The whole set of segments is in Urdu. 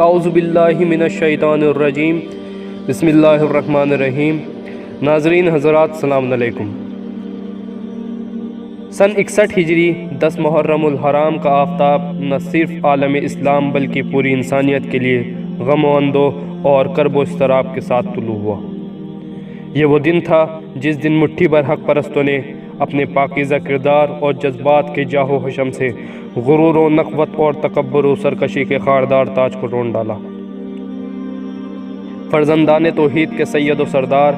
اعوذ باللہ من الشیطان الرجیم، بسم اللہ الرحمن الرحیم۔ ناظرین حضرات السلام علیکم۔ سن 61 ہجری 10 محرم الحرام کا آفتاب نہ صرف عالم اسلام بلکہ پوری انسانیت کے لیے غم و اندوہ اور کرب و اضطراب کے ساتھ طلوع ہوا۔ یہ وہ دن تھا جس دن مٹھی بھر حق پرستوں نے اپنے پاکیزہ کردار اور جذبات کے جاہ و حشم سے غرور و نخوت اور تکبر و سرکشی کے خاردار تاج کو رون ڈالا۔ فرزندان توحید کے سید و سردار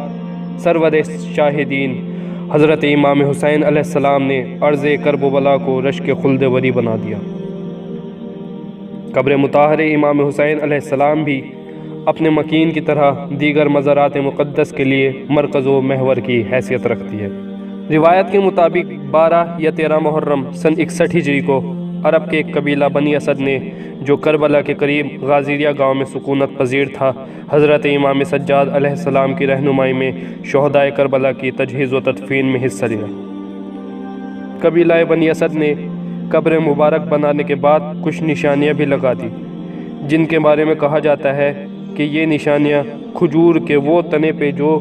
سرور شاہدین حضرت امام حسین علیہ السلام نے عرض کرب و بلا کو رشک خلد وری بنا دیا۔ قبر مطہر امام حسین علیہ السلام بھی اپنے مکین کی طرح دیگر مزارات مقدس کے لیے مرکز و محور کی حیثیت رکھتی ہے۔ روایت کے مطابق 12 یا 13 محرم سن 61 ہجری کو عرب کے ایک قبیلہ بنی اسد نے، جو کربلا کے قریب غازیریہ گاؤں میں سکونت پذیر تھا، حضرت امام سجاد علیہ السلام کی رہنمائی میں شہدائے کربلا کی تجہیز و تدفین میں حصہ لیا۔ قبیلہ بنی اسد نے قبر مبارک بنانے کے بعد کچھ نشانیاں بھی لگا دی، جن کے بارے میں کہا جاتا ہے کہ یہ نشانیاں کھجور کے وہ تنے پہ جو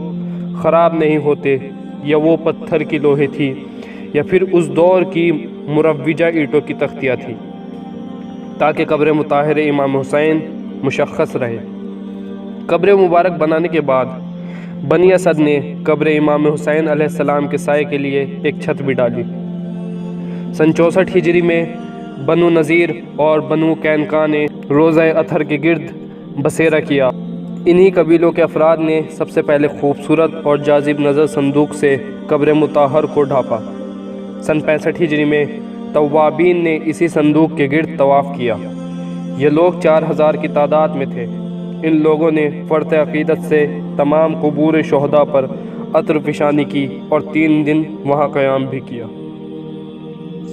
خراب نہیں ہوتے، یا وہ پتھر کی لوہے تھی، یا پھر اس دور کی مروجہ اینٹوں کی تختیاں تھی، تاکہ قبر مطہر امام حسین مشخص رہے۔ قبر مبارک بنانے کے بعد بنی اسد نے قبر امام حسین علیہ السلام کے سائے کے لیے ایک چھت بھی ڈالی۔ سن 64 ہجری میں بنو نذیر اور بنو قینقاع نے روضہ اطہر کے گرد بسیرا کیا۔ انہی قبیلوں کے افراد نے سب سے پہلے خوبصورت اور جاذب نظر صندوق سے قبر مطہر کو ڈھانپا۔ سن 65 ہجری میں توابین نے اسی صندوق کے گرد طواف کیا۔ یہ لوگ 4000 کی تعداد میں تھے۔ ان لوگوں نے فرط عقیدت سے تمام قبور شہداء پر عطر فشانی کی اور 3 دن وہاں قیام بھی کیا۔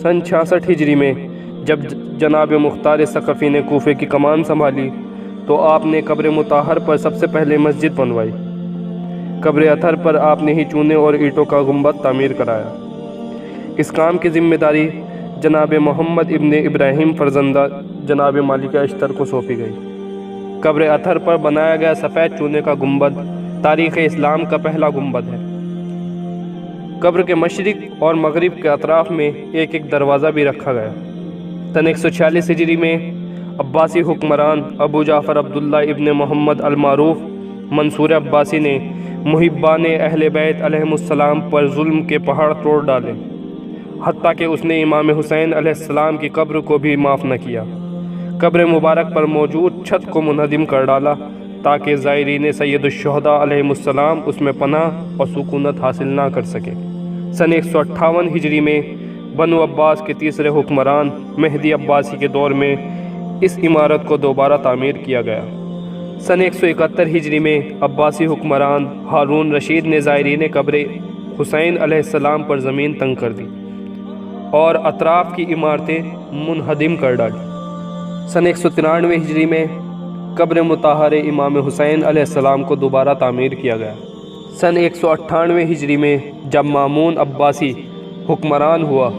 سن 66 ہجری میں جب جناب مختار ثقفی نے کوفے کی کمان سنبھالی تو آپ نے قبر مطہر پر سب سے پہلے مسجد بنوائی۔ قبر اطہر پر آپ نے ہی چونے اور اینٹوں کا گنبد تعمیر کرایا۔ اس کام کی ذمہ داری جناب محمد ابن ابراہیم فرزندہ جناب مالک اشتر کو سونپی گئی۔ قبر اطہر پر بنایا گیا سفید چونے کا گنبد تاریخ اسلام کا پہلا گنبد ہے۔ قبر کے مشرق اور مغرب کے اطراف میں ایک ایک دروازہ بھی رکھا گیا۔ سن 146 ہجری میں عباسی حکمران ابو جعفر عبداللہ ابن محمد المعروف منصور عباسی نے محبان اہل بیت علیہم السلام پر ظلم کے پہاڑ توڑ ڈالے، حتیٰ کہ اس نے امام حسین علیہ السلام کی قبر کو بھی معاف نہ کیا۔ قبر مبارک پر موجود چھت کو منہدم کر ڈالا تاکہ زائرین سید الشہداء علیہم السلام اس میں پناہ اور سکونت حاصل نہ کر سکے۔ سن 158 ہجری میں بنو عباس کے تیسرے حکمران مہدی عباسی کے دور میں اس عمارت کو دوبارہ تعمیر کیا گیا۔ سن 171 ہجری میں عباسی حکمران ہارون رشید نے زائرین قبر حسین علیہ السلام پر زمین تنگ کر دی اور اطراف کی عمارتیں منہدم کر ڈالی۔ سن 193 ہجری میں قبر مطہر امام حسین علیہ السلام کو دوبارہ تعمیر کیا گیا۔ سن 198 ہجری میں جب مامون عباسی حکمران ہوا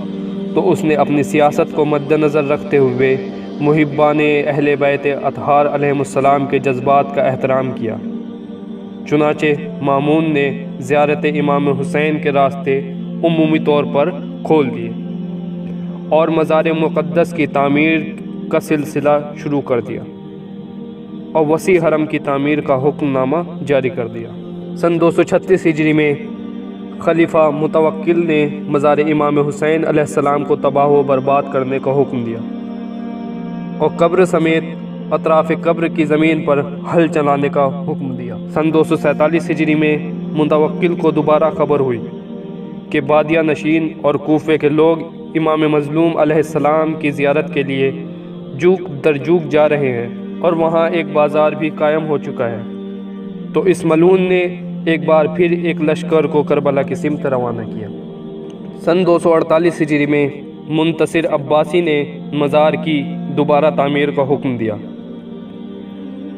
تو اس نے اپنی سیاست کو مد نظر رکھتے ہوئے محبان اہل بیت اطہار علیہم السلام کے جذبات کا احترام کیا۔ چنانچہ مامون نے زیارت امام حسین کے راستے عمومی طور پر کھول دیے اور مزار مقدس کی تعمیر کا سلسلہ شروع کر دیا اور وسیع حرم کی تعمیر کا حکم نامہ جاری کر دیا۔ سن 236 ہجری میں خلیفہ متوکل نے مزار امام حسین علیہ السلام کو تباہ و برباد کرنے کا حکم دیا اور قبر سمیت اطراف قبر کی زمین پر ہل چلانے کا حکم دیا۔ سن 247 ہجری میں متوکل کو دوبارہ خبر ہوئی کہ بادیہ نشین اور کوفے کے لوگ امام مظلوم علیہ السلام کی زیارت کے لیے جوک در جوک جا رہے ہیں اور وہاں ایک بازار بھی قائم ہو چکا ہے، تو اس ملعون نے ایک بار پھر ایک لشکر کو کربلا کی سمت روانہ کیا۔ سن 248 ہجری میں منتصر عباسی نے مزار کی دوبارہ تعمیر کا حکم دیا۔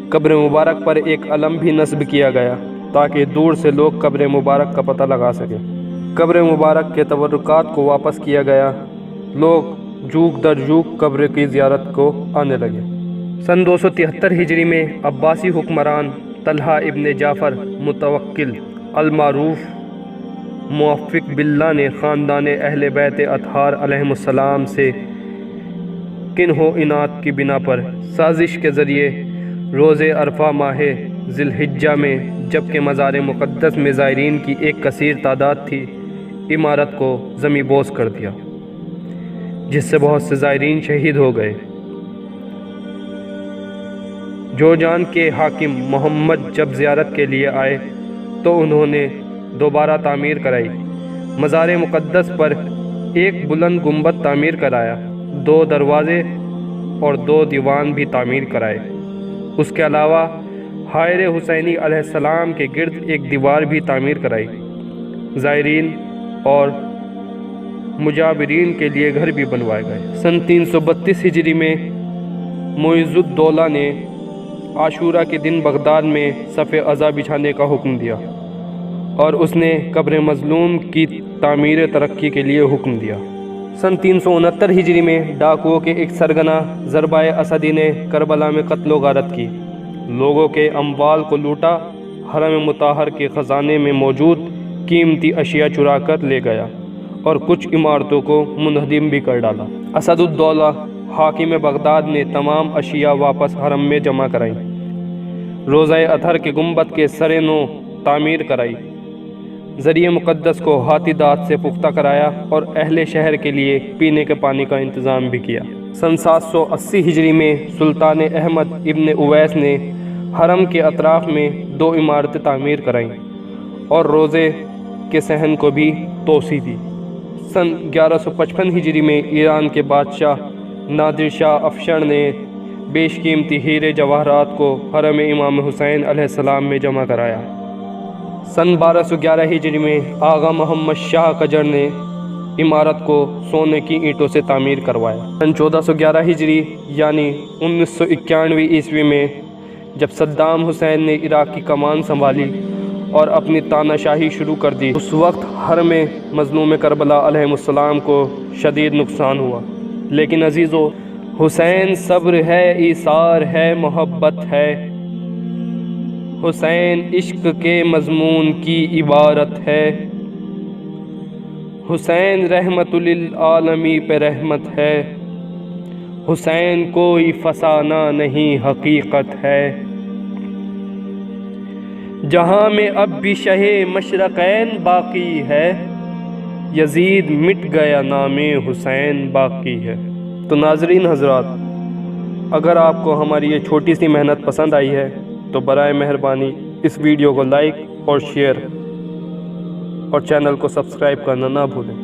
قبر مبارک پر ایک علم بھی نصب کیا گیا تاکہ دور سے لوگ قبر مبارک کا پتہ لگا سکیں۔ قبر مبارک کے تبرکات کو واپس کیا گیا۔ لوگ جوک در جوک قبر کی زیارت کو آنے لگے۔ سن 273 ہجری میں عباسی حکمران طلحہ ابن جعفر متوکل المعروف موفق باللہ نے خاندان اہل بیت اطہار علیہم السلام سے کنہ و عناد کی بنا پر سازش کے ذریعے روز عرفہ ماہ ذی الحجہ میں جبکہ مزار مقدس میں زائرین کی ایک کثیر تعداد تھی عمارت کو زمیں بوس کر دیا، جس سے بہت سے زائرین شہید ہو گئے۔ جوجان کے حاکم محمد جب زیارت کے لیے آئے تو انہوں نے دوبارہ تعمیر کرائی۔ مزار مقدس پر ایک بلند گنبد تعمیر کرایا، 2 دروازے اور 2 دیوان بھی تعمیر کرائے۔ اس کے علاوہ حائر حسینی علیہ السلام کے گرد ایک دیوار بھی تعمیر کرائی۔ زائرین اور مجاورین کے لیے گھر بھی بنوائے گئے۔ سن 332 ہجری میں معیز الدولہ نے عاشورہ کے دن بغداد میں صف عزا بچھانے کا حکم دیا اور اس نے قبر مظلوم کی تعمیر ترقی کے لیے حکم دیا۔ سن 369 ہجری میں ڈاکوؤں کے ایک سرگنا ضربہ اسدی نے کربلا میں قتل و غارت کی، لوگوں کے اموال کو لوٹا، حرم مطہر کے خزانے میں موجود قیمتی اشیاء چرا کر لے گیا اور کچھ عمارتوں کو منہدم بھی کر ڈالا۔ اسد الدولہ حاکم بغداد نے تمام اشیاء واپس حرم میں جمع کرائیں، روضہ اطہر کے گنبد کے سر نو تعمیر کرائی، ذریعہ مقدس کو ہاتھی دانت سے پختہ کرایا اور اہل شہر کے لیے پینے کے پانی کا انتظام بھی کیا۔ سن 780 ہجری میں سلطان احمد ابن اویس نے حرم کے اطراف میں 2 عمارتیں تعمیر کرائیں اور روضے کے صحن کو بھی توسیع دی۔ سن 1155 ہجری میں ایران کے بادشاہ نادر شاہ افشار نے بیش قیمتی ہیرے جواہرات کو حرم امام حسین علیہ السلام میں جمع کرایا۔ سن 1211 ہجری میں آغا محمد شاہ قجر نے عمارت کو سونے کی اینٹوں سے تعمیر کروایا۔ سن 1411 ہجری یعنی 1991 عیسوی میں جب صدام حسین نے عراق کی کمان سنبھالی اور اپنی تاناشاہی شروع کر دی، اس وقت حرم مظلوم کربلا علیہ السلام کو شدید نقصان ہوا۔ لیکن عزیزو، حسین صبر ہے، ایثار ہے، محبت ہے، حسین عشق کے مضمون کی عبارت ہے، حسین رحمت للعالمین پہ رحمت ہے، حسین کوئی فسانہ نہیں حقیقت ہے، جہاں میں اب بھی شہ مشرقین باقی ہے، یزید مٹ گیا نام حسین باقی ہے۔ تو ناظرین حضرات، اگر آپ کو ہماری یہ چھوٹی سی محنت پسند آئی ہے تو برائے مہربانی اس ویڈیو کو لائک اور شیئر اور چینل کو سبسکرائب کرنا نہ بھولیں۔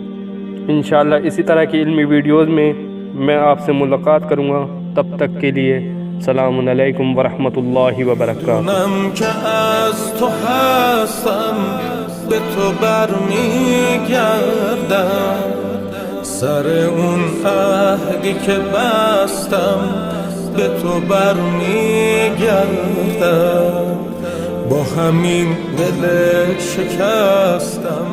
انشاءاللہ اسی طرح کی علمی ویڈیوز میں آپ سے ملاقات کروں گا۔ تب تک کے لیے سلام علیکم ورحمۃ اللہ وبرکاتہ۔ دونم که از تو هستم به تو برمیگردم، سر اون عهدی که بستم به تو برمیگردم، با همین دل شکستم